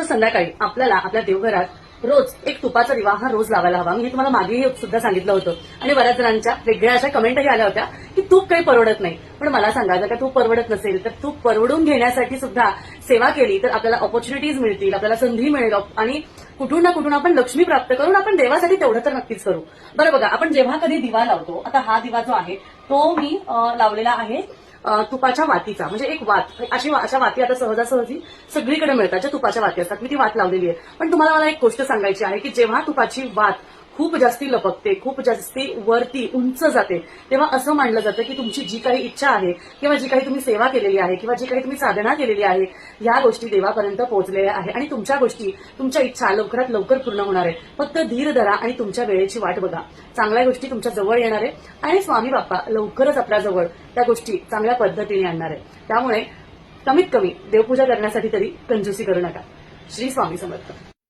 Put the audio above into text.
संध्याकाळी आपल्याला आपल्या देवघरात रोज एक तुपाचा दिवा हा रोज लावायला हवा. मी हे तुम्हाला मागेही सुद्धा सांगितलं होतं आणि बऱ्याच जणांच्या वेगळ्या अशा कमेंटही आल्या होत्या की तूप काही परवडत नाही. पण मला सांगा, जर का तूप परवडत नसेल तर तूप परवडून घेण्यासाठी सुद्धा सेवा केली तर आपल्याला ऑपॉर्च्युनिटीज मिळतील, आपल्याला संधी मिळेल आणि कुठून ना कुठून आपण लक्ष्मी प्राप्त करून आपण देवासाठी तेवढं तर नक्कीच करू. बरं बघा, आपण जेव्हा कधी दिवा लावतो, आता हा दिवा जो आहे तो मी लावलेला आहे तुपाच्या वातीचा, म्हणजे एक वात. अशा वाती आता सहजासहजी सगळीकडे मिळतात, ज्या तुपाच्या वाती असतात. मी ती वात लावलेली आहे. पण तुम्हाला मला एक गोष्ट सांगायची आहे की जेव्हा तुपाची वात खूप जास्ती लपकते, खूप जास्ती वरती उंच जाते, तेव्हा असं मानलं जातं की तुमची जी काही इच्छा आहे किंवा जी काही तुम्ही सेवा केलेली आहे किंवा जी काही तुम्ही साधना केलेली आहे, या गोष्टी देवापर्यंत पोहोचलेल्या आहे आणि तुमच्या गोष्टी, तुमच्या इच्छा लवकरात लवकर पूर्ण होणार आहे. फक्त धीर धरा आणि तुमच्या वेळेची वाट बघा. चांगल्या गोष्टी तुमच्या जवळ येणार आहे आणि स्वामी बाप्पा लवकरच आपल्या जवळ त्या गोष्टी चांगल्या पद्धतीने आणणार आहे. त्यामुळे कमीत कमी देवपूजा करण्यासाठी तरी कंजूसी करू नका. श्री स्वामी समर्थ.